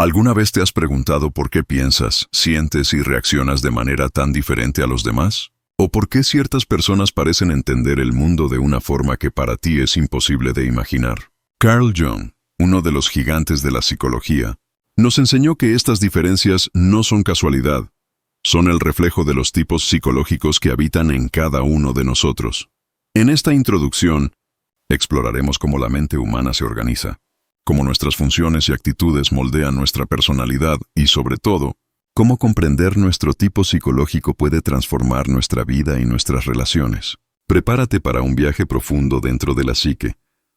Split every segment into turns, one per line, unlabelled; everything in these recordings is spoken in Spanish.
¿Alguna vez te has preguntado por qué piensas, sientes y reaccionas de manera tan diferente a los demás? ¿O por qué ciertas personas parecen entender el mundo de una forma que para ti es imposible de imaginar? Carl Jung, uno de los gigantes de la psicología, nos enseñó que estas diferencias no son casualidad, son el reflejo de los tipos psicológicos que habitan en cada uno de nosotros. En esta introducción, exploraremos cómo la mente humana se organiza, cómo nuestras funciones y actitudes moldean nuestra personalidad y, sobre todo, cómo comprender nuestro tipo psicológico puede transformar nuestra vida y nuestras relaciones. Prepárate para un viaje profundo dentro de la psique,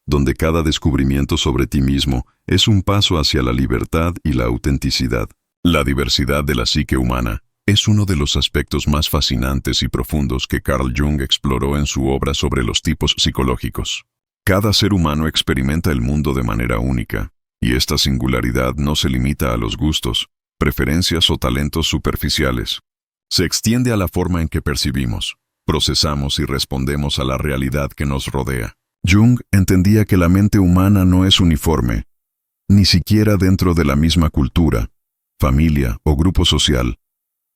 donde cada descubrimiento sobre ti mismo es un paso hacia la libertad y la autenticidad. La diversidad de la psique humana es uno de los aspectos más fascinantes y profundos que Carl Jung exploró en su obra sobre los tipos psicológicos. Cada ser humano experimenta el mundo de manera única, y esta singularidad no se limita a los gustos, preferencias o talentos superficiales. Se extiende a la forma en que percibimos, procesamos y respondemos a la realidad que nos rodea. Jung entendía que la mente humana no es uniforme, ni siquiera dentro de la misma cultura, familia o grupo social,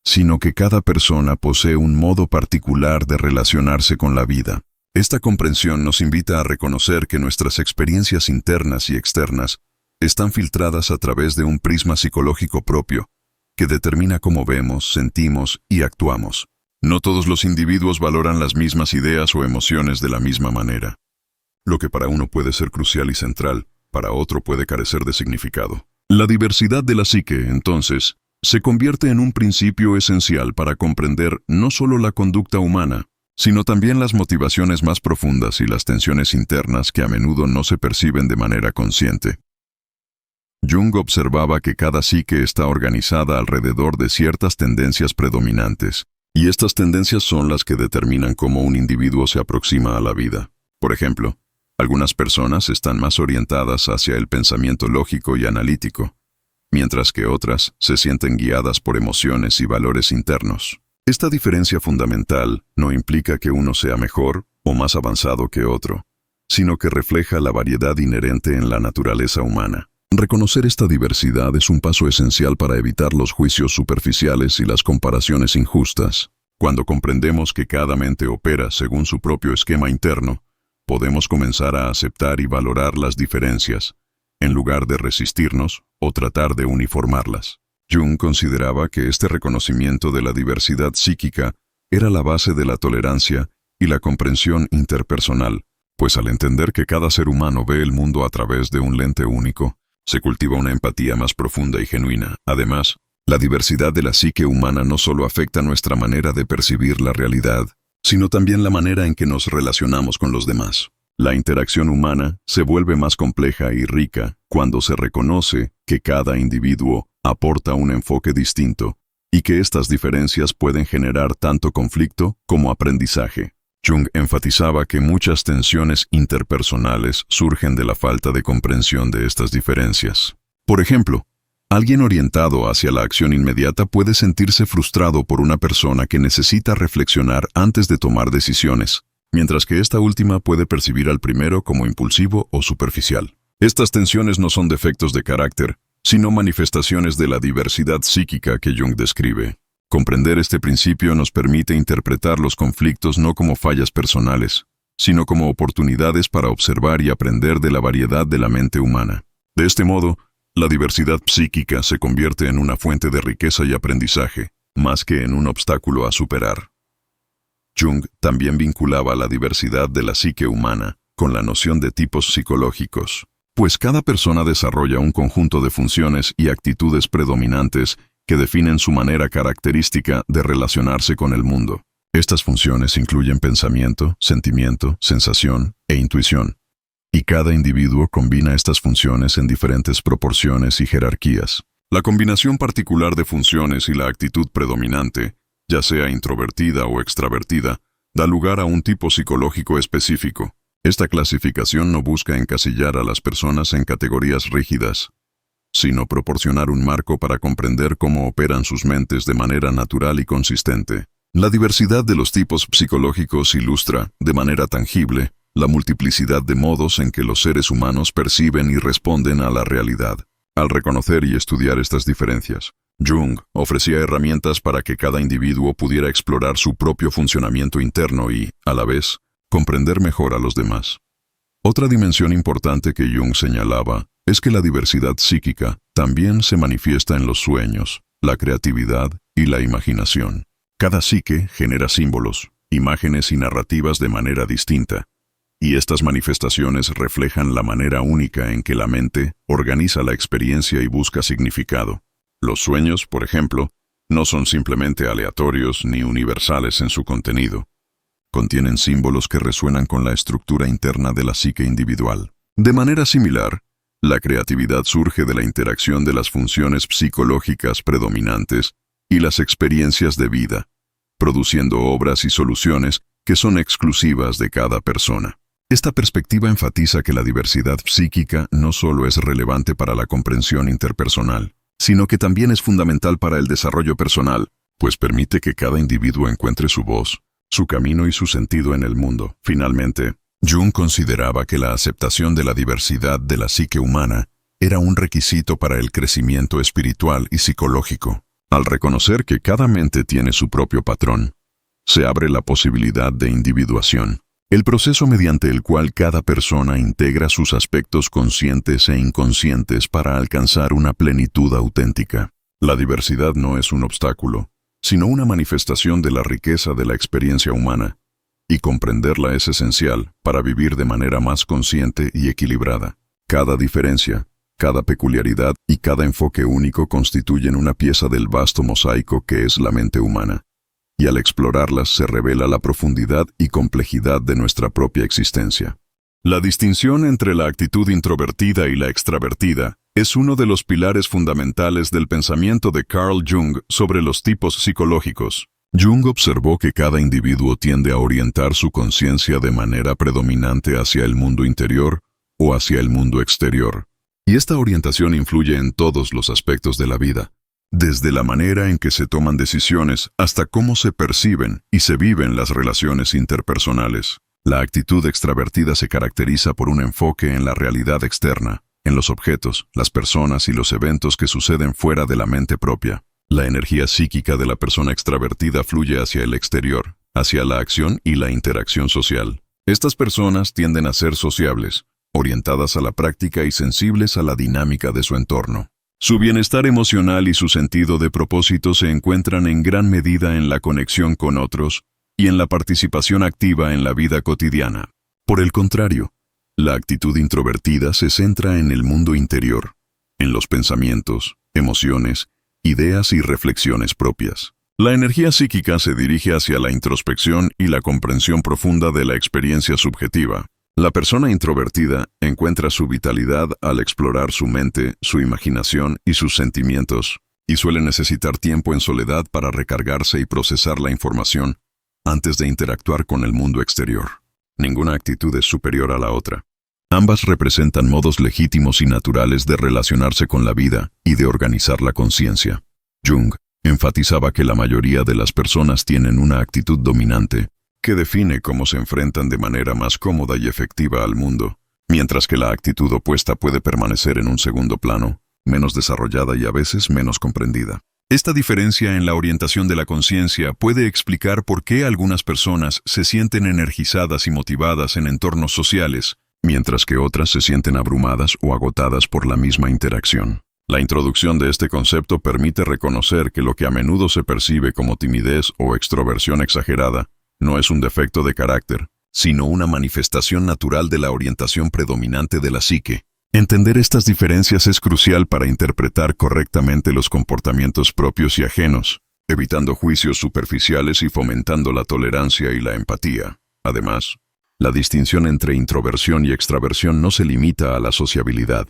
sino que cada persona posee un modo particular de relacionarse con la vida. Esta comprensión nos invita a reconocer que nuestras experiencias internas y externas están filtradas a través de un prisma psicológico propio, que determina cómo vemos, sentimos y actuamos. No todos los individuos valoran las mismas ideas o emociones de la misma manera. Lo que para uno puede ser crucial y central, para otro puede carecer de significado. La diversidad de la psique, entonces, se convierte en un principio esencial para comprender no solo la conducta humana, sino también las motivaciones más profundas y las tensiones internas que a menudo no se perciben de manera consciente. Jung observaba que cada psique está organizada alrededor de ciertas tendencias predominantes, y estas tendencias son las que determinan cómo un individuo se aproxima a la vida. Por ejemplo, algunas personas están más orientadas hacia el pensamiento lógico y analítico, mientras que otras se sienten guiadas por emociones y valores internos. Esta diferencia fundamental no implica que uno sea mejor o más avanzado que otro, sino que refleja la variedad inherente en la naturaleza humana. Reconocer esta diversidad es un paso esencial para evitar los juicios superficiales y las comparaciones injustas. Cuando comprendemos que cada mente opera según su propio esquema interno, podemos comenzar a aceptar y valorar las diferencias, en lugar de resistirnos o tratar de uniformarlas. Jung consideraba que este reconocimiento de la diversidad psíquica era la base de la tolerancia y la comprensión interpersonal, pues al entender que cada ser humano ve el mundo a través de un lente único, se cultiva una empatía más profunda y genuina. Además, la diversidad de la psique humana no solo afecta nuestra manera de percibir la realidad, sino también la manera en que nos relacionamos con los demás. La interacción humana se vuelve más compleja y rica cuando se reconoce que cada individuo aporta un enfoque distinto y que estas diferencias pueden generar tanto conflicto como aprendizaje. Jung enfatizaba que muchas tensiones interpersonales surgen de la falta de comprensión de estas diferencias. Por ejemplo, alguien orientado hacia la acción inmediata puede sentirse frustrado por una persona que necesita reflexionar antes de tomar decisiones, mientras que esta última puede percibir al primero como impulsivo o superficial. Estas tensiones no son defectos de carácter, sino manifestaciones de la diversidad psíquica que Jung describe. Comprender este principio nos permite interpretar los conflictos no como fallas personales, sino como oportunidades para observar y aprender de la variedad de la mente humana. De este modo, la diversidad psíquica se convierte en una fuente de riqueza y aprendizaje, más que en un obstáculo a superar. Jung también vinculaba la diversidad de la psique humana con la noción de tipos psicológicos, pues cada persona desarrolla un conjunto de funciones y actitudes predominantes que definen su manera característica de relacionarse con el mundo. Estas funciones incluyen pensamiento, sentimiento, sensación e intuición, y cada individuo combina estas funciones en diferentes proporciones y jerarquías. La combinación particular de funciones y la actitud predominante, ya sea introvertida o extravertida, da lugar a un tipo psicológico específico. Esta clasificación no busca encasillar a las personas en categorías rígidas, sino proporcionar un marco para comprender cómo operan sus mentes de manera natural y consistente. La diversidad de los tipos psicológicos ilustra, de manera tangible, la multiplicidad de modos en que los seres humanos perciben y responden a la realidad. Al reconocer y estudiar estas diferencias, Jung ofrecía herramientas para que cada individuo pudiera explorar su propio funcionamiento interno y, a la vez, comprender mejor a los demás. Otra dimensión importante que Jung señalaba es que la diversidad psíquica también se manifiesta en los sueños, la creatividad y la imaginación. Cada psique genera símbolos, imágenes y narrativas de manera distinta, y estas manifestaciones reflejan la manera única en que la mente organiza la experiencia y busca significado. Los sueños, por ejemplo, no son simplemente aleatorios ni universales en su contenido. Contienen símbolos que resuenan con la estructura interna de la psique individual. De manera similar, la creatividad surge de la interacción de las funciones psicológicas predominantes y las experiencias de vida, produciendo obras y soluciones que son exclusivas de cada persona. Esta perspectiva enfatiza que la diversidad psíquica no solo es relevante para la comprensión interpersonal, sino que también es fundamental para el desarrollo personal, pues permite que cada individuo encuentre su voz, su camino y su sentido en el mundo. Finalmente, Jung consideraba que la aceptación de la diversidad de la psique humana era un requisito para el crecimiento espiritual y psicológico. Al reconocer que cada mente tiene su propio patrón, se abre la posibilidad de individuación, el proceso mediante el cual cada persona integra sus aspectos conscientes e inconscientes para alcanzar una plenitud auténtica. La diversidad no es un obstáculo, sino una manifestación de la riqueza de la experiencia humana, y comprenderla es esencial para vivir de manera más consciente y equilibrada. Cada diferencia, cada peculiaridad y cada enfoque único constituyen una pieza del vasto mosaico que es la mente humana, y al explorarlas se revela la profundidad y complejidad de nuestra propia existencia. La distinción entre la actitud introvertida y la extravertida es uno de los pilares fundamentales del pensamiento de Carl Jung sobre los tipos psicológicos. Jung observó que cada individuo tiende a orientar su conciencia de manera predominante hacia el mundo interior o hacia el mundo exterior, y esta orientación influye en todos los aspectos de la vida, desde la manera en que se toman decisiones hasta cómo se perciben y se viven las relaciones interpersonales. La actitud extravertida se caracteriza por un enfoque en la realidad externa, en los objetos, las personas y los eventos que suceden fuera de la mente propia. La energía psíquica de la persona extravertida fluye hacia el exterior, hacia la acción y la interacción social. Estas personas tienden a ser sociables, orientadas a la práctica y sensibles a la dinámica de su entorno. Su bienestar emocional y su sentido de propósito se encuentran en gran medida en la conexión con otros y en la participación activa en la vida cotidiana. Por el contrario, la actitud introvertida se centra en el mundo interior, en los pensamientos, emociones, ideas y reflexiones propias. La energía psíquica se dirige hacia la introspección y la comprensión profunda de la experiencia subjetiva. La persona introvertida encuentra su vitalidad al explorar su mente, su imaginación y sus sentimientos, y suele necesitar tiempo en soledad para recargarse y procesar la información antes de interactuar con el mundo exterior. Ninguna actitud es superior a la otra. Ambas representan modos legítimos y naturales de relacionarse con la vida y de organizar la conciencia. Jung enfatizaba que la mayoría de las personas tienen una actitud dominante, que define cómo se enfrentan de manera más cómoda y efectiva al mundo, mientras que la actitud opuesta puede permanecer en un segundo plano, menos desarrollada y a veces menos comprendida. Esta diferencia en la orientación de la conciencia puede explicar por qué algunas personas se sienten energizadas y motivadas en entornos sociales, mientras que otras se sienten abrumadas o agotadas por la misma interacción. La introducción de este concepto permite reconocer que lo que a menudo se percibe como timidez o extroversión exagerada no es un defecto de carácter, sino una manifestación natural de la orientación predominante de la psique. Entender estas diferencias es crucial para interpretar correctamente los comportamientos propios y ajenos, evitando juicios superficiales y fomentando la tolerancia y la empatía. Además, la distinción entre introversión y extraversión no se limita a la sociabilidad.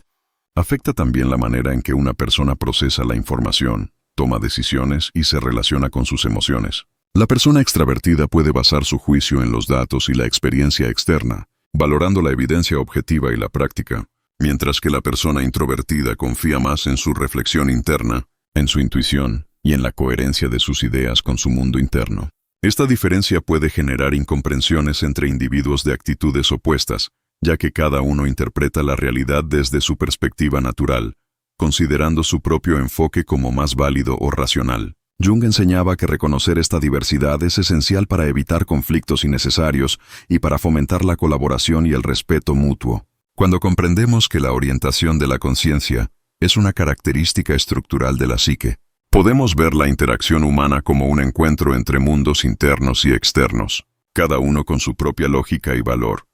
Afecta también la manera en que una persona procesa la información, toma decisiones y se relaciona con sus emociones. La persona extravertida puede basar su juicio en los datos y la experiencia externa, valorando la evidencia objetiva y la práctica, mientras que la persona introvertida confía más en su reflexión interna, en su intuición y en la coherencia de sus ideas con su mundo interno. Esta diferencia puede generar incomprensiones entre individuos de actitudes opuestas, ya que cada uno interpreta la realidad desde su perspectiva natural, considerando su propio enfoque como más válido o racional. Jung enseñaba que reconocer esta diversidad es esencial para evitar conflictos innecesarios y para fomentar la colaboración y el respeto mutuo. Cuando comprendemos que la orientación de la conciencia es una característica estructural de la psique, podemos ver la interacción humana como un encuentro entre mundos internos y externos, cada uno con su propia lógica y valor.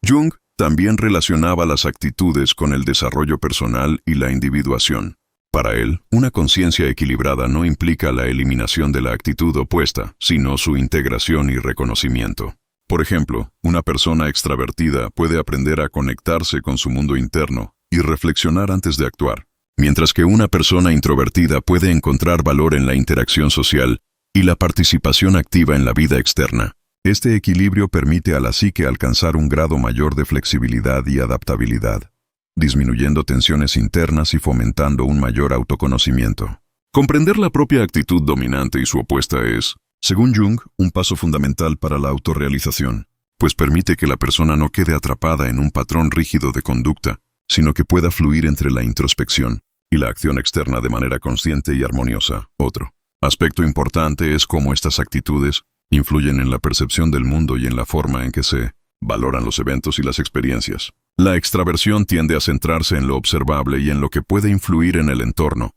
Jung también relacionaba las actitudes con el desarrollo personal y la individuación. Para él, una conciencia equilibrada no implica la eliminación de la actitud opuesta, sino su integración y reconocimiento. Por ejemplo, una persona extravertida puede aprender a conectarse con su mundo interno y reflexionar antes de actuar, mientras que una persona introvertida puede encontrar valor en la interacción social y la participación activa en la vida externa. Este equilibrio permite a la psique alcanzar un grado mayor de flexibilidad y adaptabilidad, disminuyendo tensiones internas y fomentando un mayor autoconocimiento. Comprender la propia actitud dominante y su opuesta es, según Jung, un paso fundamental para la autorrealización, pues permite que la persona no quede atrapada en un patrón rígido de conducta, sino que pueda fluir entre la introspección y la acción externa de manera consciente y armoniosa. Otro aspecto importante es cómo estas actitudes influyen en la percepción del mundo y en la forma en que se valoran los eventos y las experiencias. La extraversión tiende a centrarse en lo observable y en lo que puede influir en el entorno,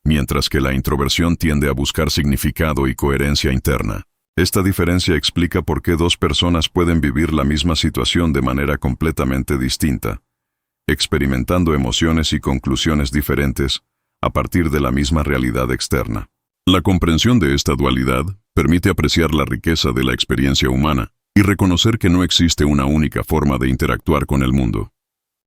mientras que la introversión tiende a buscar significado y coherencia interna. Esta diferencia explica por qué dos personas pueden vivir la misma situación de manera completamente distinta, experimentando emociones y conclusiones diferentes a partir de la misma realidad externa. La comprensión de esta dualidad permite apreciar la riqueza de la experiencia humana y reconocer que no existe una única forma de interactuar con el mundo.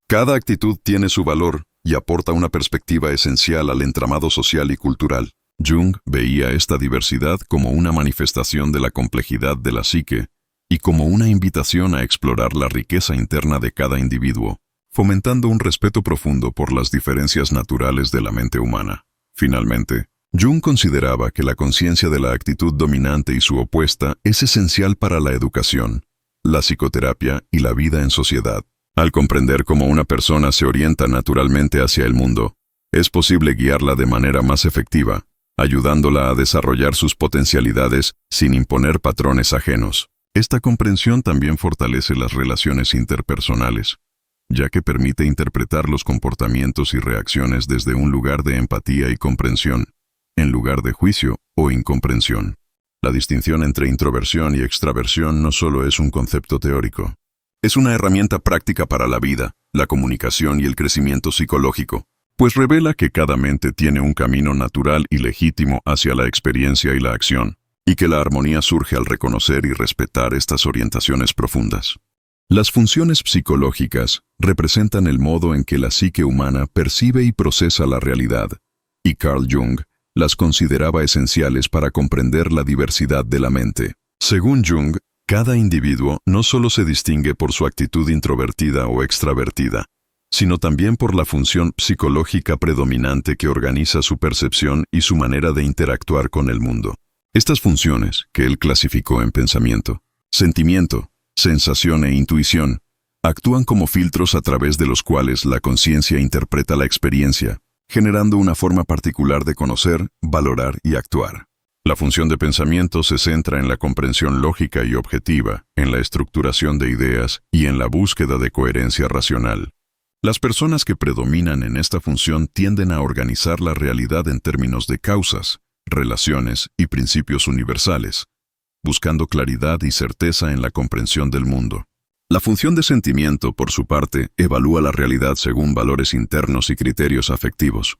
Cada actitud tiene su valor y aporta una perspectiva esencial al entramado social y cultural. Jung veía esta diversidad como una manifestación de la complejidad de la psique y como una invitación a explorar la riqueza interna de cada individuo, fomentando un respeto profundo por las diferencias naturales de la mente humana. Finalmente, Jung consideraba que la conciencia de la actitud dominante y su opuesta es esencial para la educación, la psicoterapia y la vida en sociedad. Al comprender cómo una persona se orienta naturalmente hacia el mundo, es posible guiarla de manera más efectiva, ayudándola a desarrollar sus potencialidades sin imponer patrones ajenos. Esta comprensión también fortalece las relaciones interpersonales, ya que permite interpretar los comportamientos y reacciones desde un lugar de empatía y comprensión, en lugar de juicio o incomprensión. La distinción entre introversión y extraversión no solo es un concepto teórico. Es una herramienta práctica para la vida, la comunicación y el crecimiento psicológico, pues revela que cada mente tiene un camino natural y legítimo hacia la experiencia y la acción, y que la armonía surge al reconocer y respetar estas orientaciones profundas. Las funciones psicológicas representan el modo en que la psique humana percibe y procesa la realidad, y Carl Jung las consideraba esenciales para comprender la diversidad de la mente. Según Jung, cada individuo no solo se distingue por su actitud introvertida o extravertida, sino también por la función psicológica predominante que organiza su percepción y su manera de interactuar con el mundo. Estas funciones, que él clasificó en pensamiento, sentimiento, sensación e intuición, actúan como filtros a través de los cuales la conciencia interpreta la experiencia, generando una forma particular de conocer, valorar y actuar. La función de pensamiento se centra en la comprensión lógica y objetiva, en la estructuración de ideas y en la búsqueda de coherencia racional. Las personas que predominan en esta función tienden a organizar la realidad en términos de causas, relaciones y principios universales, buscando claridad y certeza en la comprensión del mundo. La función de sentimiento, por su parte, evalúa la realidad según valores internos y criterios afectivos.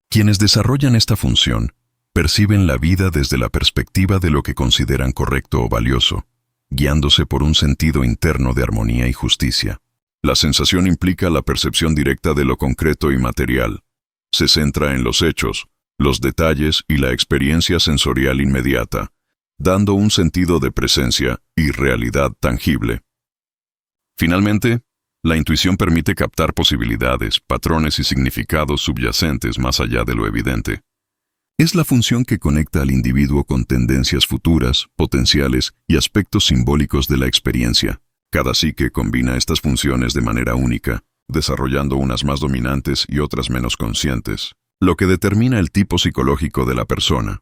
Quienes desarrollan esta función perciben la vida desde la perspectiva de lo que consideran correcto o valioso, guiándose por un sentido interno de armonía y justicia. La sensación implica la percepción directa de lo concreto y material. Se centra en los hechos, los detalles y la experiencia sensorial inmediata, dando un sentido de presencia y realidad tangible. Finalmente, la intuición permite captar posibilidades, patrones y significados subyacentes más allá de lo evidente. Es la función que conecta al individuo con tendencias futuras, potenciales y aspectos simbólicos de la experiencia. Cada psique combina estas funciones de manera única, desarrollando unas más dominantes y otras menos conscientes, lo que determina el tipo psicológico de la persona.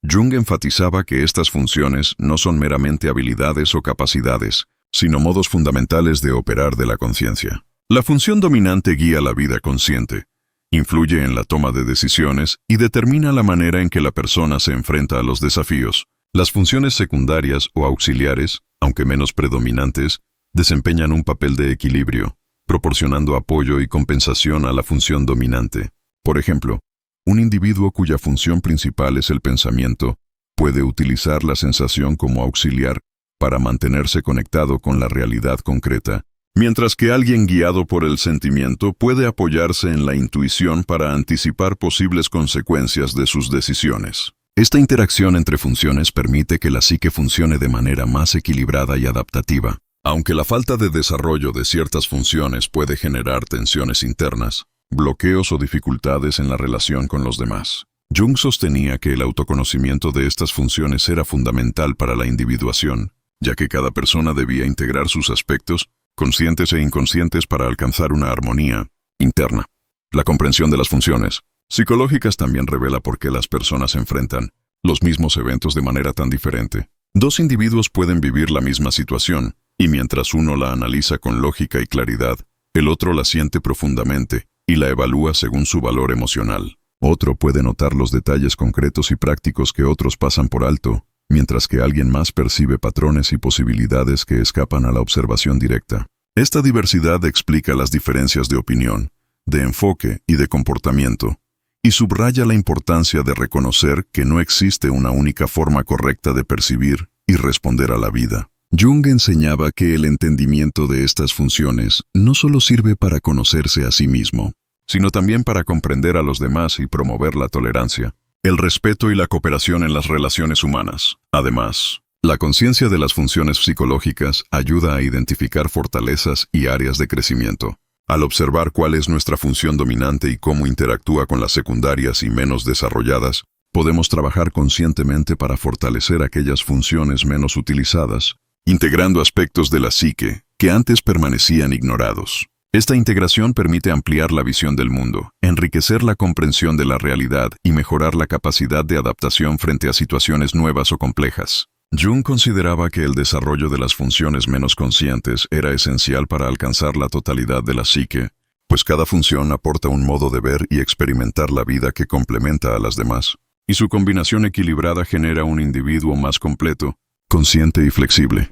Jung enfatizaba que estas funciones no son meramente habilidades o capacidades, sino modos fundamentales de operar de la conciencia. La función dominante guía la vida consciente, influye en la toma de decisiones y determina la manera en que la persona se enfrenta a los desafíos. Las funciones secundarias o auxiliares, aunque menos predominantes, desempeñan un papel de equilibrio, proporcionando apoyo y compensación a la función dominante. Por ejemplo, un individuo cuya función principal es el pensamiento puede utilizar la sensación como auxiliar para mantenerse conectado con la realidad concreta, mientras que alguien guiado por el sentimiento puede apoyarse en la intuición para anticipar posibles consecuencias de sus decisiones. Esta interacción entre funciones permite que la psique funcione de manera más equilibrada y adaptativa. Aunque la falta de desarrollo de ciertas funciones puede generar tensiones internas, bloqueos o dificultades en la relación con los demás, Jung sostenía que el autoconocimiento de estas funciones era fundamental para la individuación, ya que cada persona debía integrar sus aspectos, conscientes e inconscientes, para alcanzar una armonía interna. La comprensión de las funciones psicológicas también revela por qué las personas enfrentan los mismos eventos de manera tan diferente. Dos individuos pueden vivir la misma situación, y mientras uno la analiza con lógica y claridad, el otro la siente profundamente y la evalúa según su valor emocional. Otro puede notar los detalles concretos y prácticos que otros pasan por alto, mientras que alguien más percibe patrones y posibilidades que escapan a la observación directa. Esta diversidad explica las diferencias de opinión, de enfoque y de comportamiento, y subraya la importancia de reconocer que no existe una única forma correcta de percibir y responder a la vida. Jung enseñaba que el entendimiento de estas funciones no solo sirve para conocerse a sí mismo, sino también para comprender a los demás y promover la tolerancia, el respeto y la cooperación en las relaciones humanas. Además, la conciencia de las funciones psicológicas ayuda a identificar fortalezas y áreas de crecimiento. Al observar cuál es nuestra función dominante y cómo interactúa con las secundarias y menos desarrolladas, podemos trabajar conscientemente para fortalecer aquellas funciones menos utilizadas, integrando aspectos de la psique que antes permanecían ignorados. Esta integración permite ampliar la visión del mundo, enriquecer la comprensión de la realidad y mejorar la capacidad de adaptación frente a situaciones nuevas o complejas. Jung consideraba que el desarrollo de las funciones menos conscientes era esencial para alcanzar la totalidad de la psique, pues cada función aporta un modo de ver y experimentar la vida que complementa a las demás, y su combinación equilibrada genera un individuo más completo, consciente y flexible.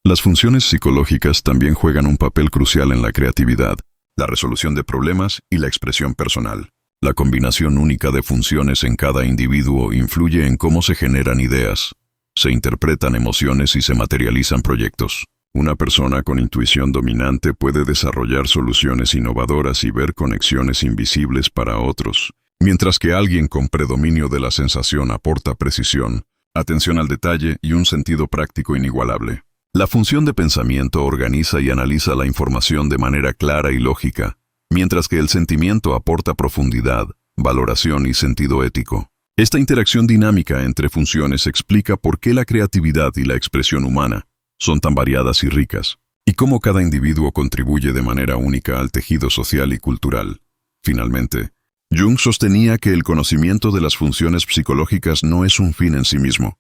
Las funciones psicológicas también juegan un papel crucial en la creatividad, la resolución de problemas y la expresión personal. La combinación única de funciones en cada individuo influye en cómo se generan ideas, se interpretan emociones y se materializan proyectos. Una persona con intuición dominante puede desarrollar soluciones innovadoras y ver conexiones invisibles para otros, mientras que alguien con predominio de la sensación aporta precisión, atención al detalle y un sentido práctico inigualable. La función de pensamiento organiza y analiza la información de manera clara y lógica, mientras que el sentimiento aporta profundidad, valoración y sentido ético. Esta interacción dinámica entre funciones explica por qué la creatividad y la expresión humana son tan variadas y ricas, y cómo cada individuo contribuye de manera única al tejido social y cultural. Finalmente, Jung sostenía que el conocimiento de las funciones psicológicas no es un fin en sí mismo,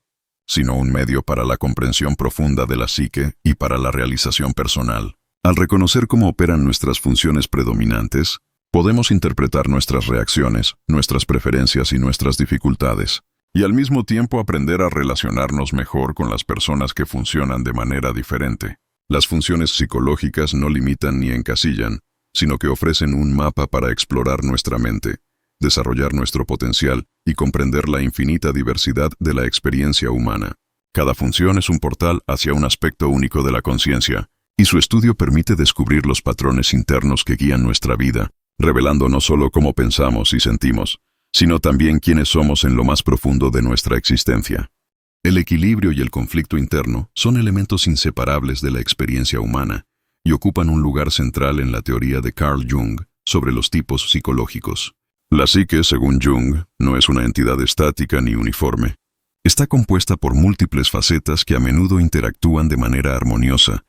sino un medio para la comprensión profunda de la psique y para la realización personal. Al reconocer cómo operan nuestras funciones predominantes, podemos interpretar nuestras reacciones, nuestras preferencias y nuestras dificultades, y al mismo tiempo aprender a relacionarnos mejor con las personas que funcionan de manera diferente. Las funciones psicológicas no limitan ni encasillan, sino que ofrecen un mapa para explorar nuestra mente, desarrollar nuestro potencial y comprender la infinita diversidad de la experiencia humana. Cada función es un portal hacia un aspecto único de la conciencia, y su estudio permite descubrir los patrones internos que guían nuestra vida, revelando no solo cómo pensamos y sentimos, sino también quiénes somos en lo más profundo de nuestra existencia. El equilibrio y el conflicto interno son elementos inseparables de la experiencia humana y ocupan un lugar central en la teoría de Carl Jung sobre los tipos psicológicos. La psique, según Jung, no es una entidad estática ni uniforme. Está compuesta por múltiples facetas que a menudo interactúan de manera armoniosa,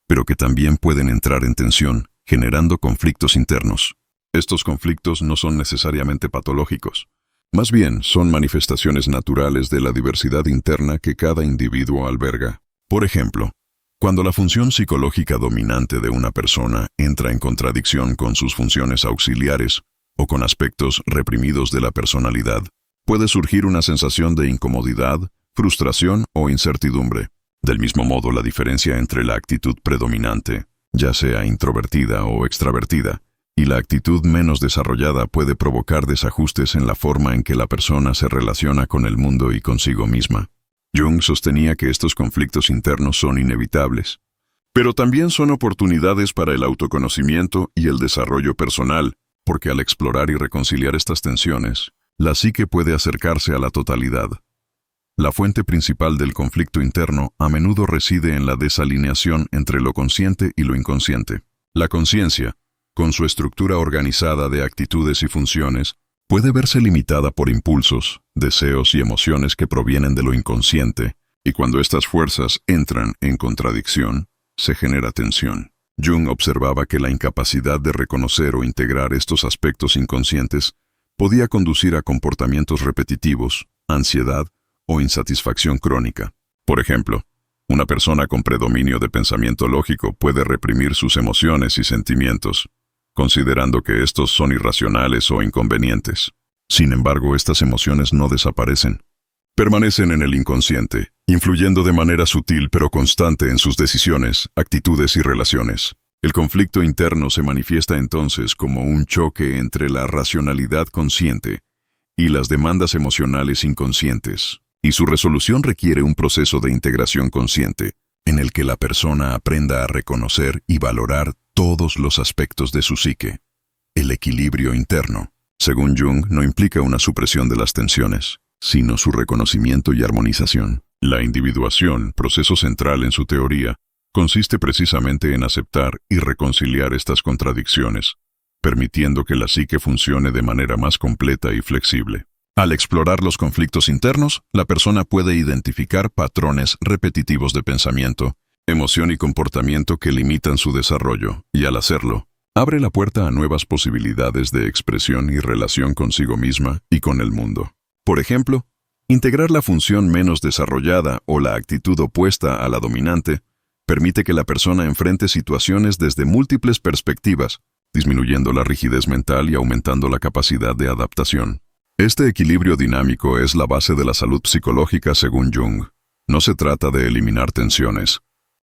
pero que también pueden entrar en tensión, generando conflictos internos. Estos conflictos no son necesariamente patológicos. Más bien, son manifestaciones naturales de la diversidad interna que cada individuo alberga. Por ejemplo, cuando la función psicológica dominante de una persona entra en contradicción con sus funciones auxiliares o con aspectos reprimidos de la personalidad, puede surgir una sensación de incomodidad, frustración o incertidumbre. Del mismo modo, la diferencia entre la actitud predominante, ya sea introvertida o extravertida, y la actitud menos desarrollada puede provocar desajustes en la forma en que la persona se relaciona con el mundo y consigo misma. Jung sostenía que estos conflictos internos son inevitables, pero también son oportunidades para el autoconocimiento y el desarrollo personal, porque al explorar y reconciliar estas tensiones, la psique puede acercarse a la totalidad. La fuente principal del conflicto interno a menudo reside en la desalineación entre lo consciente y lo inconsciente. La conciencia, con su estructura organizada de actitudes y funciones, puede verse limitada por impulsos, deseos y emociones que provienen de lo inconsciente, y cuando estas fuerzas entran en contradicción, se genera tensión. Jung observaba que la incapacidad de reconocer o integrar estos aspectos inconscientes podía conducir a comportamientos repetitivos, ansiedad o insatisfacción crónica. Por ejemplo, una persona con predominio de pensamiento lógico puede reprimir sus emociones y sentimientos, considerando que estos son irracionales o inconvenientes. Sin embargo, estas emociones no desaparecen. Permanecen en el inconsciente, influyendo de manera sutil pero constante en sus decisiones, actitudes y relaciones. El conflicto interno se manifiesta entonces como un choque entre la racionalidad consciente y las demandas emocionales inconscientes, y su resolución requiere un proceso de integración consciente, en el que la persona aprenda a reconocer y valorar todos los aspectos de su psique. El equilibrio interno, según Jung, no implica una supresión de las tensiones, sino su reconocimiento y armonización. La individuación, proceso central en su teoría, consiste precisamente en aceptar y reconciliar estas contradicciones, permitiendo que la psique funcione de manera más completa y flexible. Al explorar los conflictos internos, la persona puede identificar patrones repetitivos de pensamiento, emoción y comportamiento que limitan su desarrollo, y al hacerlo, abre la puerta a nuevas posibilidades de expresión y relación consigo misma y con el mundo. Por ejemplo, integrar la función menos desarrollada o la actitud opuesta a la dominante permite que la persona enfrente situaciones desde múltiples perspectivas, disminuyendo la rigidez mental y aumentando la capacidad de adaptación. Este equilibrio dinámico es la base de la salud psicológica según Jung. No se trata de eliminar tensiones,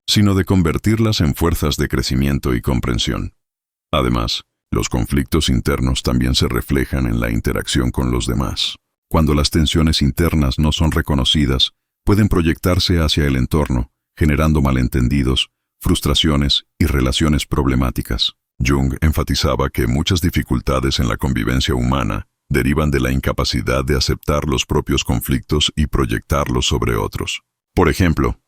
sino de convertirlas en fuerzas de crecimiento y comprensión. Además, los conflictos internos también se reflejan en la interacción con los demás. Cuando las tensiones internas no son reconocidas, pueden proyectarse hacia el entorno, generando malentendidos, frustraciones y relaciones problemáticas. Jung enfatizaba que muchas dificultades en la convivencia humana derivan de la incapacidad de aceptar los propios conflictos y proyectarlos sobre otros. Por ejemplo,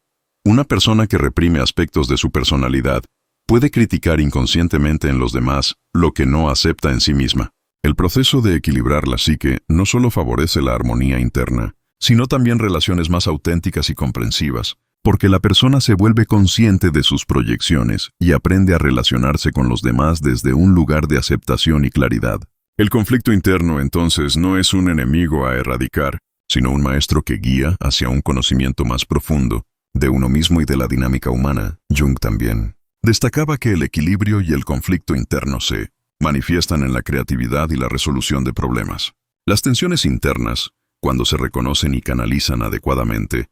una persona que reprime aspectos de su personalidad puede criticar inconscientemente en los demás lo que no acepta en sí misma. El proceso de equilibrar la psique no solo favorece la armonía interna, sino también relaciones más auténticas y comprensivas, porque la persona se vuelve consciente de sus proyecciones y aprende a relacionarse con los demás desde un lugar de aceptación y claridad. El conflicto interno, entonces, no es un enemigo a erradicar, sino un maestro que guía hacia un conocimiento más profundo de uno mismo y de la dinámica humana. Jung también destacaba que el equilibrio y el conflicto interno se manifiestan en la creatividad y la resolución de problemas. Las tensiones internas, cuando se reconocen y canalizan adecuadamente,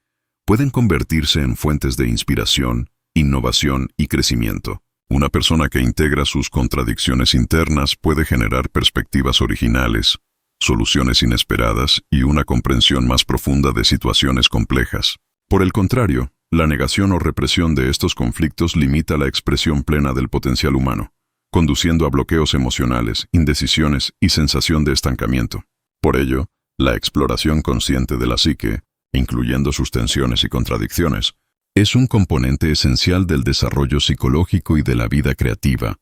pueden convertirse en fuentes de inspiración, innovación y crecimiento. Una persona que integra sus contradicciones internas puede generar perspectivas originales, soluciones inesperadas y una comprensión más profunda de situaciones complejas. Por el contrario, la negación o represión de estos conflictos limita la expresión plena del potencial humano, conduciendo a bloqueos emocionales, indecisiones y sensación de estancamiento. Por ello, la exploración consciente de la psique, incluyendo sus tensiones y contradicciones, es un componente esencial del desarrollo psicológico y de la vida creativa,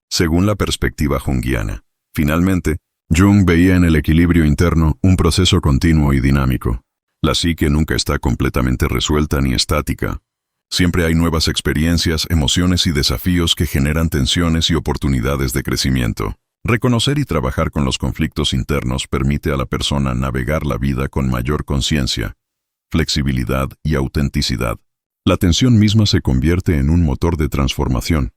según la perspectiva junguiana. Finalmente, Jung veía en el equilibrio interno un proceso continuo y dinámico. La psique nunca está completamente resuelta ni estática, Siempre hay nuevas experiencias, emociones y desafíos que generan tensiones y oportunidades de crecimiento. Reconocer y trabajar con los conflictos internos permite a la persona navegar la vida con mayor conciencia, flexibilidad y autenticidad. La tensión misma se convierte en un motor de transformación,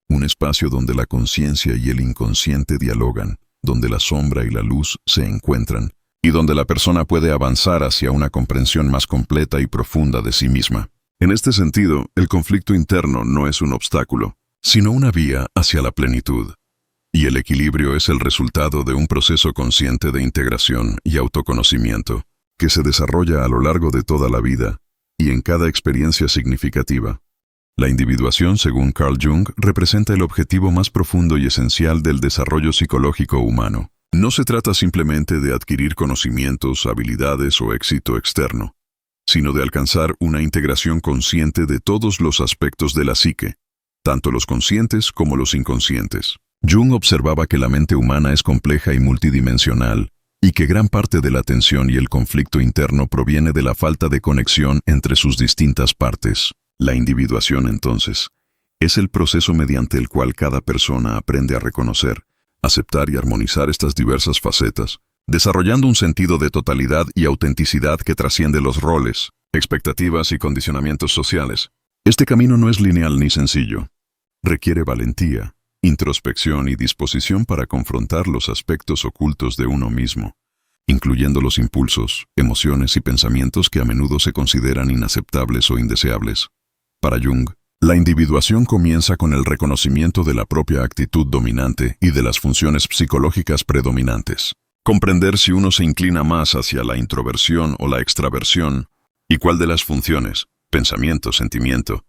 un espacio donde la conciencia y el inconsciente dialogan, donde la sombra y la luz se encuentran, y donde la persona puede avanzar hacia una comprensión más completa y profunda de sí misma. En este sentido, el conflicto interno no es un obstáculo, sino una vía hacia la plenitud. Y el equilibrio es el resultado de un proceso consciente de integración y autoconocimiento, que se desarrolla a lo largo de toda la vida y en cada experiencia significativa. La individuación, según Carl Jung, representa el objetivo más profundo y esencial del desarrollo psicológico humano. No se trata simplemente de adquirir conocimientos, habilidades o éxito externo, sino de alcanzar una integración consciente de todos los aspectos de la psique, tanto los conscientes como los inconscientes. Jung observaba que la mente humana es compleja y multidimensional, y que gran parte de la tensión y el conflicto interno proviene de la falta de conexión entre sus distintas partes. La individuación, entonces, es el proceso mediante el cual cada persona aprende a reconocer, aceptar y armonizar estas diversas facetas, desarrollando un sentido de totalidad y autenticidad que trasciende los roles, expectativas y condicionamientos sociales. Este camino no es lineal ni sencillo. Requiere valentía, introspección y disposición para confrontar los aspectos ocultos de uno mismo, incluyendo los impulsos, emociones y pensamientos que a menudo se consideran inaceptables o indeseables. Para Jung, la individuación comienza con el reconocimiento de la propia actitud dominante y de las funciones psicológicas predominantes. Comprender si uno se inclina más hacia la introversión o la extraversión, y cuál de las funciones, pensamiento, sentimiento,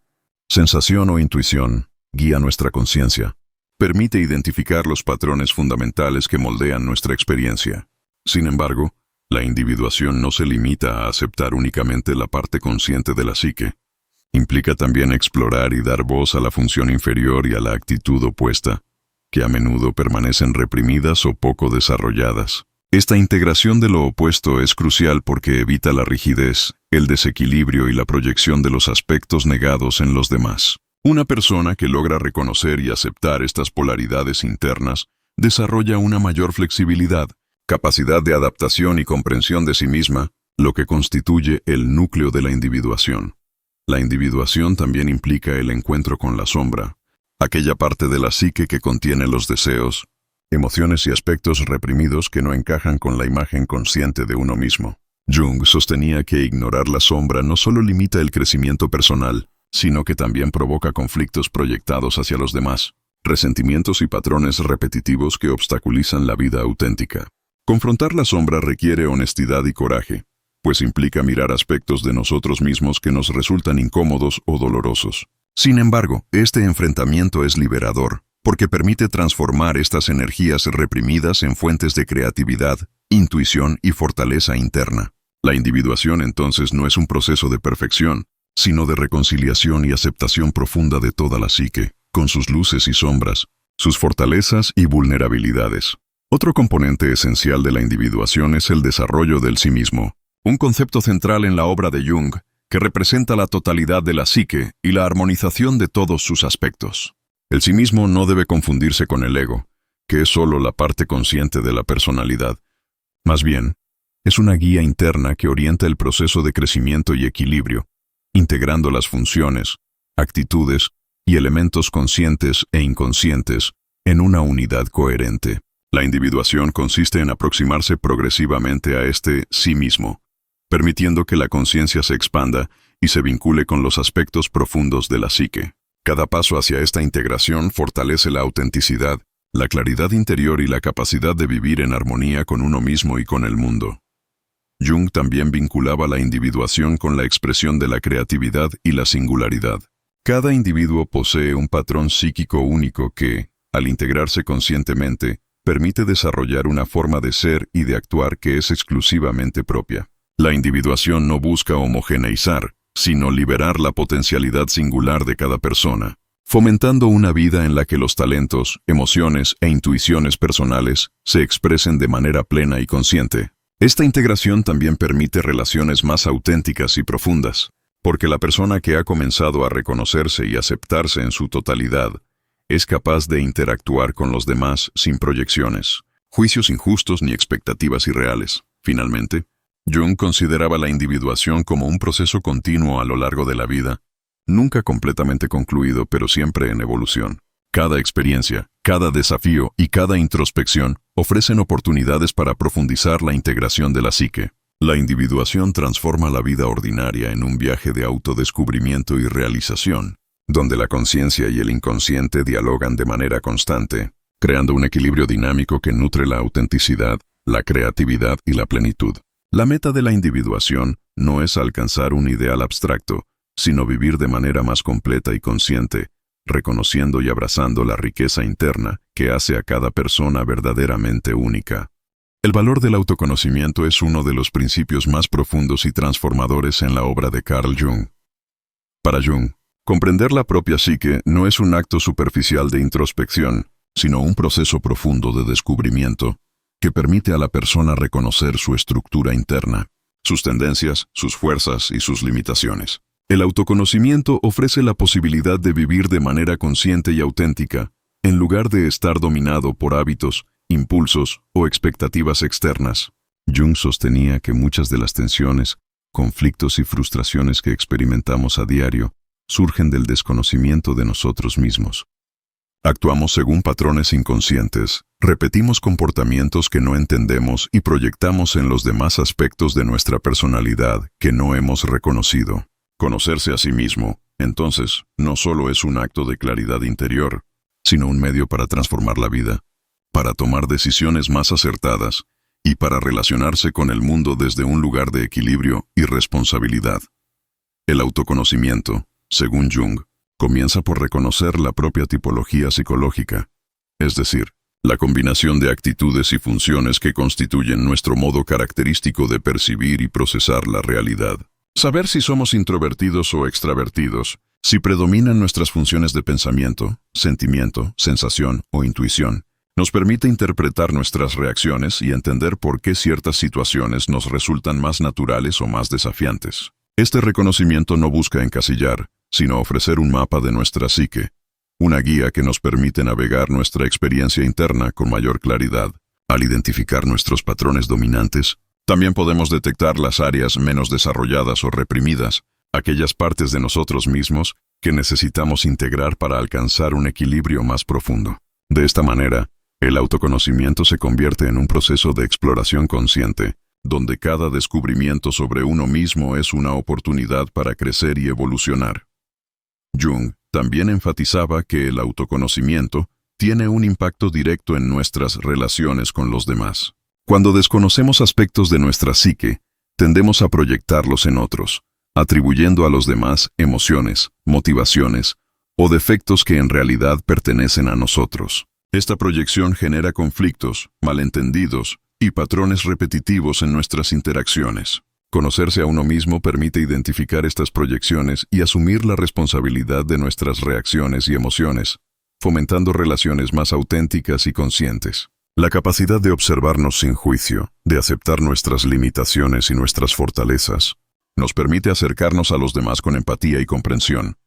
sensación o intuición, guía nuestra conciencia, permite identificar los patrones fundamentales que moldean nuestra experiencia. Sin embargo, la individuación no se limita a aceptar únicamente la parte consciente de la psique. Implica también explorar y dar voz a la función inferior y a la actitud opuesta, que a menudo permanecen reprimidas o poco desarrolladas. Esta integración de lo opuesto es crucial porque evita la rigidez, el desequilibrio y la proyección de los aspectos negados en los demás. Una persona que logra reconocer y aceptar estas polaridades internas desarrolla una mayor flexibilidad, capacidad de adaptación y comprensión de sí misma, lo que constituye el núcleo de la individuación. La individuación también implica el encuentro con la sombra, aquella parte de la psique que contiene los deseos, emociones y aspectos reprimidos que no encajan con la imagen consciente de uno mismo. Jung sostenía que ignorar la sombra no solo limita el crecimiento personal, sino que también provoca conflictos proyectados hacia los demás, resentimientos y patrones repetitivos que obstaculizan la vida auténtica. Confrontar la sombra requiere honestidad y coraje, pues implica mirar aspectos de nosotros mismos que nos resultan incómodos o dolorosos. Sin embargo, este enfrentamiento es liberador, porque permite transformar estas energías reprimidas en fuentes de creatividad, intuición y fortaleza interna. La individuación entonces no es un proceso de perfección, sino de reconciliación y aceptación profunda de toda la psique, con sus luces y sombras, sus fortalezas y vulnerabilidades. Otro componente esencial de la individuación es el desarrollo del sí mismo, un concepto central en la obra de Jung que representa la totalidad de la psique y la armonización de todos sus aspectos. El sí mismo no debe confundirse con el ego, que es solo la parte consciente de la personalidad. Más bien, es una guía interna que orienta el proceso de crecimiento y equilibrio, integrando las funciones, actitudes y elementos conscientes e inconscientes en una unidad coherente. La individuación consiste en aproximarse progresivamente a este sí mismo, permitiendo que la conciencia se expanda y se vincule con los aspectos profundos de la psique. Cada paso hacia esta integración fortalece la autenticidad, la claridad interior y la capacidad de vivir en armonía con uno mismo y con el mundo. Jung también vinculaba la individuación con la expresión de la creatividad y la singularidad. Cada individuo posee un patrón psíquico único que, al integrarse conscientemente, permite desarrollar una forma de ser y de actuar que es exclusivamente propia. La individuación no busca homogeneizar, sino liberar la potencialidad singular de cada persona, fomentando una vida en la que los talentos, emociones e intuiciones personales se expresen de manera plena y consciente. Esta integración también permite relaciones más auténticas y profundas. porque la persona que ha comenzado a reconocerse y aceptarse en su totalidad es capaz de interactuar con los demás sin proyecciones, juicios injustos ni expectativas irreales. Finalmente, Jung consideraba la individuación como un proceso continuo a lo largo de la vida, nunca completamente concluido, pero siempre en evolución. Cada experiencia, cada desafío y cada introspección ofrecen oportunidades para profundizar la integración de la psique. La individuación transforma la vida ordinaria en un viaje de autodescubrimiento y realización, donde la conciencia y el inconsciente dialogan de manera constante, creando un equilibrio dinámico que nutre la autenticidad, la creatividad y la plenitud. La meta de la individuación no es alcanzar un ideal abstracto, sino vivir de manera más completa y consciente, reconociendo y abrazando la riqueza interna que hace a cada persona verdaderamente única. El valor del autoconocimiento es uno de los principios más profundos y transformadores en la obra de Carl Jung. Para Jung, comprender la propia psique no es un acto superficial de introspección, sino un proceso profundo de descubrimiento que permite a la persona reconocer su estructura interna, sus tendencias, sus fuerzas y sus limitaciones. El autoconocimiento ofrece la posibilidad de vivir de manera consciente y auténtica, en lugar de estar dominado por hábitos, impulsos o expectativas externas. Jung sostenía que muchas de las tensiones, conflictos y frustraciones que experimentamos a diario surgen del desconocimiento de nosotros mismos. Actuamos según patrones inconscientes, repetimos comportamientos que no entendemos y proyectamos en los demás aspectos de nuestra personalidad que no hemos reconocido. Conocerse a sí mismo, entonces, no solo es un acto de claridad interior, sino un medio para transformar la vida, para tomar decisiones más acertadas y para relacionarse con el mundo desde un lugar de equilibrio y responsabilidad. El autoconocimiento, según Jung, comienza por reconocer la propia tipología psicológica, es decir, la combinación de actitudes y funciones que constituyen nuestro modo característico de percibir y procesar la realidad. Saber si somos introvertidos o extravertidos, si predominan nuestras funciones de pensamiento, sentimiento, sensación o intuición, nos permite interpretar nuestras reacciones y entender por qué ciertas situaciones nos resultan más naturales o más desafiantes. Este reconocimiento no busca encasillar, sino ofrecer un mapa de nuestra psique, una guía que nos permite navegar nuestra experiencia interna con mayor claridad. Al identificar nuestros patrones dominantes, también podemos detectar las áreas menos desarrolladas o reprimidas, aquellas partes de nosotros mismos que necesitamos integrar para alcanzar un equilibrio más profundo. De esta manera, el autoconocimiento se convierte en un proceso de exploración consciente, donde cada descubrimiento sobre uno mismo es una oportunidad para crecer y evolucionar. Jung también enfatizaba que el autoconocimiento tiene un impacto directo en nuestras relaciones con los demás. Cuando desconocemos aspectos de nuestra psique, tendemos a proyectarlos en otros, atribuyendo a los demás emociones, motivaciones o defectos que en realidad pertenecen a nosotros. Esta proyección genera conflictos, malentendidos y patrones repetitivos en nuestras interacciones. Conocerse a uno mismo permite identificar estas proyecciones y asumir la responsabilidad de nuestras reacciones y emociones, fomentando relaciones más auténticas y conscientes. La capacidad de observarnos sin juicio, de aceptar nuestras limitaciones y nuestras fortalezas, nos permite acercarnos a los demás con empatía y comprensión,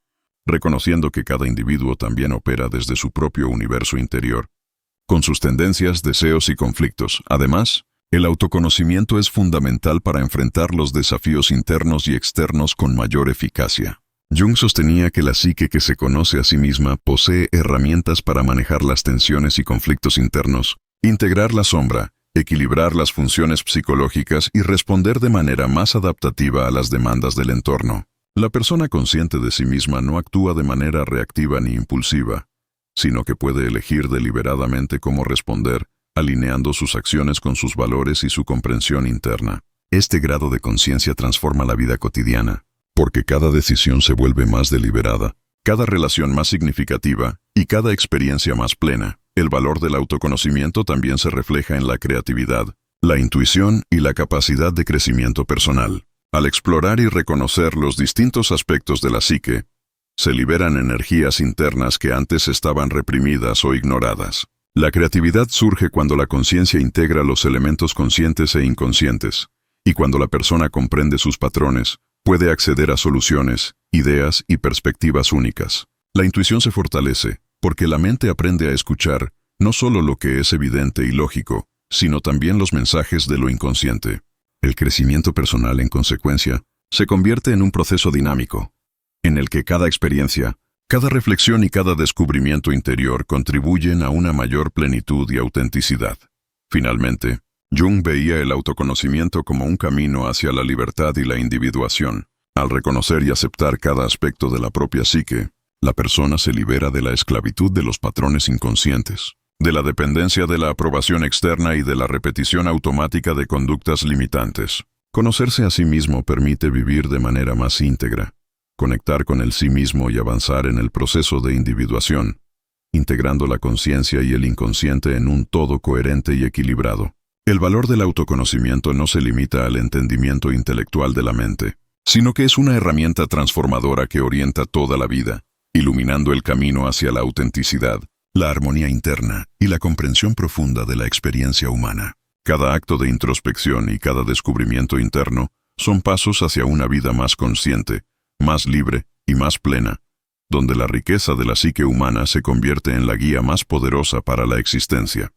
reconociendo que cada individuo también opera desde su propio universo interior, con sus tendencias, deseos y conflictos. Además, el autoconocimiento es fundamental para enfrentar los desafíos internos y externos con mayor eficacia. Jung sostenía que la psique que se conoce a sí misma posee herramientas para manejar las tensiones y conflictos internos, integrar la sombra, equilibrar las funciones psicológicas y responder de manera más adaptativa a las demandas del entorno. La persona consciente de sí misma no actúa de manera reactiva ni impulsiva, sino que puede elegir deliberadamente cómo responder, alineando sus acciones con sus valores y su comprensión interna. Este grado de conciencia transforma la vida cotidiana, porque cada decisión se vuelve más deliberada, cada relación más significativa y cada experiencia más plena. El valor del autoconocimiento también se refleja en la creatividad, la intuición y la capacidad de crecimiento personal. Al explorar y reconocer los distintos aspectos de la psique, se liberan energías internas que antes estaban reprimidas o ignoradas. La creatividad surge cuando la conciencia integra los elementos conscientes e inconscientes, y cuando la persona comprende sus patrones, puede acceder a soluciones, ideas y perspectivas únicas. La intuición se fortalece porque la mente aprende a escuchar no solo lo que es evidente y lógico, sino también los mensajes de lo inconsciente. El crecimiento personal, en consecuencia, se convierte en un proceso dinámico, en el que cada experiencia, cada reflexión y cada descubrimiento interior contribuyen a una mayor plenitud y autenticidad. Finalmente, Jung veía el autoconocimiento como un camino hacia la libertad y la individuación. Al reconocer y aceptar cada aspecto de la propia psique, la persona se libera de la esclavitud de los patrones inconscientes, de la dependencia de la aprobación externa y de la repetición automática de conductas limitantes. Conocerse a sí mismo permite vivir de manera más íntegra, conectar con el sí mismo y avanzar en el proceso de individuación, integrando la conciencia y el inconsciente en un todo coherente y equilibrado. El valor del autoconocimiento no se limita al entendimiento intelectual de la mente, sino que es una herramienta transformadora que orienta toda la vida, iluminando el camino hacia la autenticidad, la armonía interna y la comprensión profunda de la experiencia humana. Cada acto de introspección y cada descubrimiento interno son pasos hacia una vida más consciente, más libre y más plena, donde la riqueza de la psique humana se convierte en la guía más poderosa para la existencia.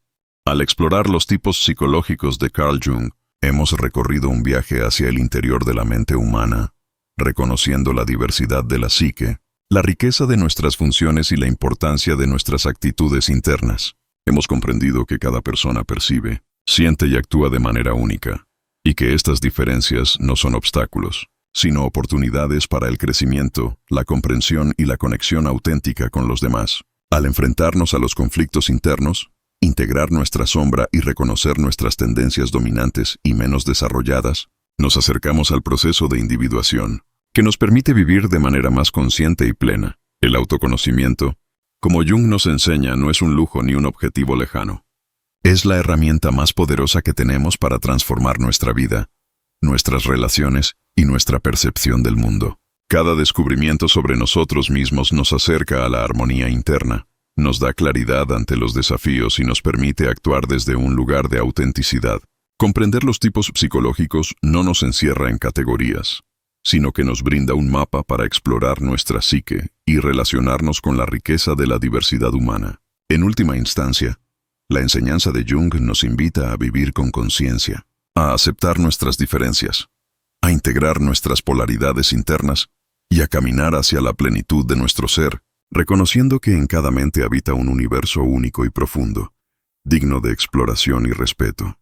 Al explorar los tipos psicológicos de Carl Jung, hemos recorrido un viaje hacia el interior de la mente humana, reconociendo la diversidad de la psique, la riqueza de nuestras funciones y la importancia de nuestras actitudes internas. Hemos comprendido que cada persona percibe, siente y actúa de manera única, y que estas diferencias no son obstáculos, sino oportunidades para el crecimiento, la comprensión y la conexión auténtica con los demás. Al enfrentarnos a los conflictos internos, integrar nuestra sombra y reconocer nuestras tendencias dominantes y menos desarrolladas, nos acercamos al proceso de individuación, que nos permite vivir de manera más consciente y plena. El autoconocimiento, como Jung nos enseña, no es un lujo ni un objetivo lejano. Es la herramienta más poderosa que tenemos para transformar nuestra vida, nuestras relaciones y nuestra percepción del mundo. Cada descubrimiento sobre nosotros mismos nos acerca a la armonía interna, nos da claridad ante los desafíos y nos permite actuar desde un lugar de autenticidad. Comprender los tipos psicológicos no nos encierra en categorías, sino que nos brinda un mapa para explorar nuestra psique y relacionarnos con la riqueza de la diversidad humana. En última instancia, la enseñanza de Jung nos invita a vivir con conciencia, a aceptar nuestras diferencias, a integrar nuestras polaridades internas y a caminar hacia la plenitud de nuestro ser, reconociendo que en cada mente habita un universo único y profundo, digno de exploración y respeto.